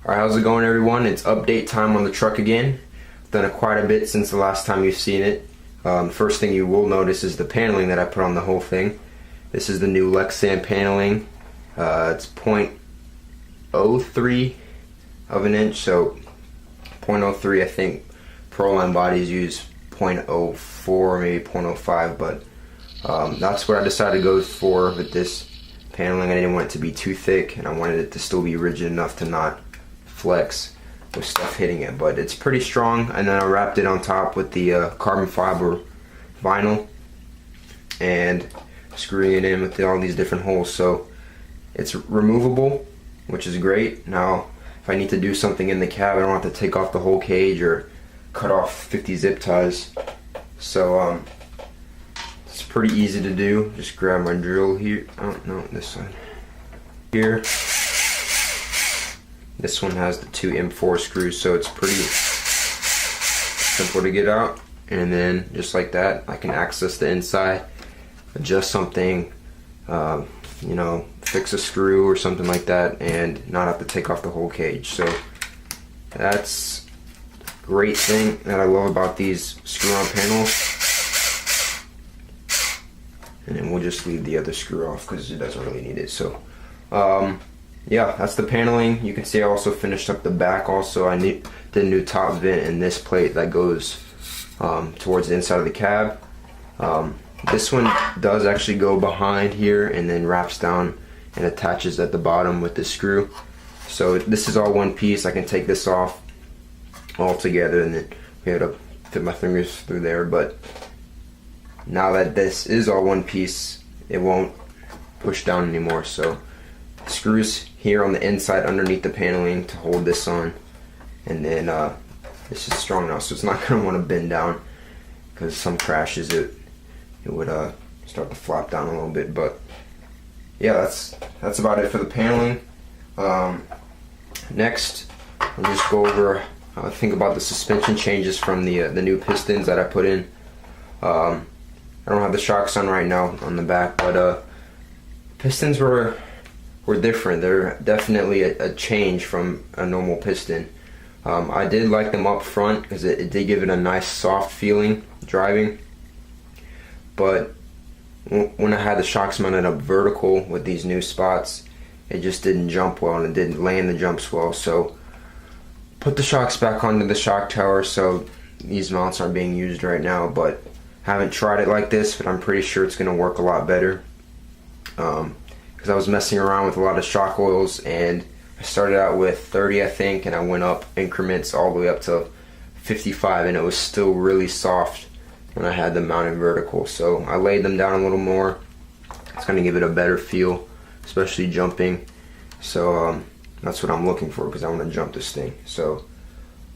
Alright, how's it going everyone? It's update time on the truck again. I've done it quite a bit since the last time you've seen it. First thing you will notice is the paneling that I put on the whole thing. This is the new Lexan paneling. It's 0.03 of an inch, so 0.03. I think Proline bodies use 0.04 or maybe 0.05, but that's what I decided to go for with this paneling. I didn't want it to be too thick, and I wanted it to still be rigid enough to not flex with stuff hitting it, but it's pretty strong. And then I wrapped it on top with the carbon fiber vinyl and screwing it in with all these different holes, so it's removable, which is great. Now if I need to do something in the cab, I don't have to take off the whole cage or cut off 50 zip ties, so it's pretty easy to do. Just grab my drill here. Oh no, this side here. This one has the two M4 screws, so it's pretty simple to get out. And then just like that, I can access the inside, adjust something, you know, fix a screw or something like that, and not have to take off the whole cage. So that's a great thing that I love about these screw-on panels. And then we'll just leave the other screw off because it doesn't really need it. So yeah, that's the paneling. You can see I also finished up the back. Also, I did a new top vent in this plate that goes towards the inside of the cab. This one does actually go behind here and then wraps down and attaches at the bottom with the screw. So this is all one piece. I can take this off all together and then be able to fit my fingers through there. But now that this is all one piece, it won't push down anymore. So screws here on the inside underneath the paneling to hold this on, and then this is strong now, so it's not going to want to bend down, because some crashes it would start to flop down a little bit. But yeah, that's about it for the paneling. Next, I'll just go over how I think about the suspension changes from the new pistons that I put in. I don't have the shocks on right now on the back, but pistons were different. They're definitely a change from a normal piston. I did like them up front because it did give it a nice soft feeling driving, but when I had the shocks mounted up vertical with these new spots, it just didn't jump well and it didn't land the jumps well. So put the shocks back onto the shock tower, so these mounts aren't being used right now, but haven't tried it like this, but I'm pretty sure it's going to work a lot better. Because I was messing around with a lot of shock oils, and I started out with 30 I think, and I went up increments all the way up to 55, and it was still really soft when I had them mounted vertical. So I laid them down a little more. It's going to give it a better feel, especially jumping. So that's what I'm looking for, because I want to jump this thing. So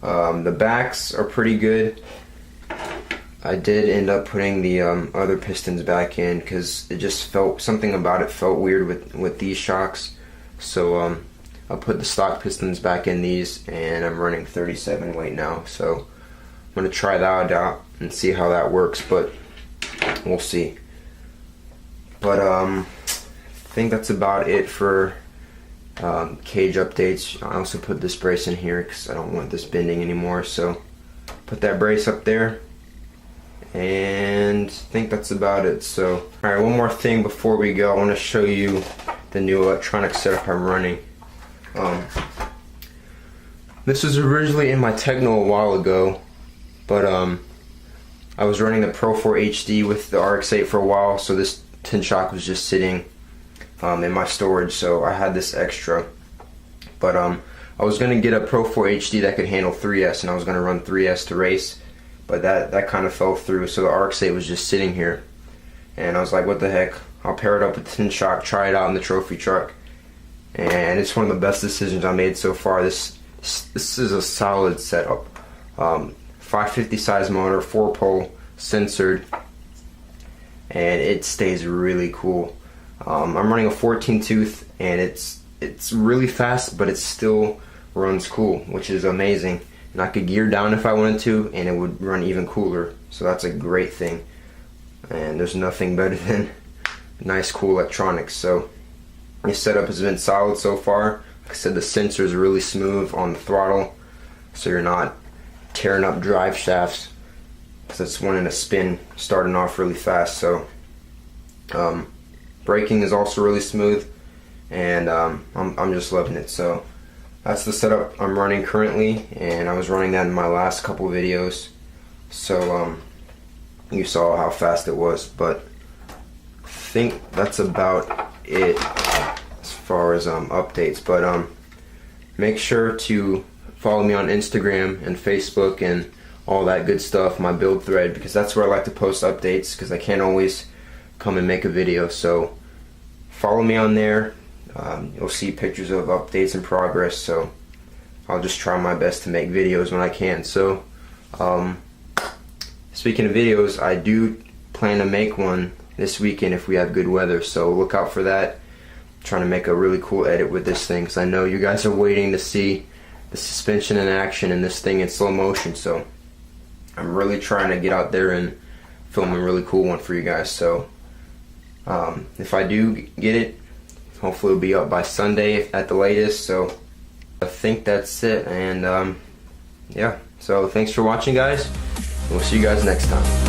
the backs are pretty good. I did end up putting the other pistons back in because it just felt, something about it felt weird with these shocks. So I put the stock pistons back in these, and I'm running 37 weight now. So I'm going to try that out and see how that works, but we'll see. But I think that's about it for cage updates. I also put this brace in here because I don't want this bending anymore. So put that brace up there. And I think that's about it. So, alright, one more thing before we go. I want to show you the new electronic setup I'm running. This was originally in my Techno a while ago, but I was running the Pro 4 HD with the RX-8 for a while, so this tin shock was just sitting in my storage, so I had this extra. But I was going to get a Pro 4 HD that could handle 3S, and I was going to run 3S to race. But that kind of fell through, so the RX-8 was just sitting here. And I was like, what the heck, I'll pair it up with tin shock, try it out in the trophy truck. And it's one of the best decisions I made so far. This is a solid setup. 550 size motor, 4-pole, censored, and it stays really cool. I'm running a 14 tooth, and it's really fast, but it still runs cool, which is amazing. And I could gear down if I wanted to, and it would run even cooler. So that's a great thing. And there's nothing better than nice, cool electronics. So this setup has been solid so far. Like I said, the sensor is really smooth on the throttle, so you're not tearing up drive shafts, because it's wanting to spin starting off really fast. So braking is also really smooth, and I'm just loving it. So that's the setup I'm running currently, and I was running that in my last couple videos. So you saw how fast it was, but I think that's about it as far as updates. But make sure to follow me on Instagram and Facebook and all that good stuff, my build thread, because that's where I like to post updates, because I can't always come and make a video. So follow me on there. You'll see pictures of updates and progress, so I'll just try my best to make videos when I can. So speaking of videos, I do plan to make one this weekend if we have good weather, so look out for that. I'm trying to make a really cool edit with this thing, because I know you guys are waiting to see the suspension in action and this thing in slow motion. So I'm really trying to get out there and film a really cool one for you guys. So if I do get it, hopefully it'll be up by Sunday at the latest. So I think that's it, and yeah, so thanks for watching, guys. We'll see you guys next time.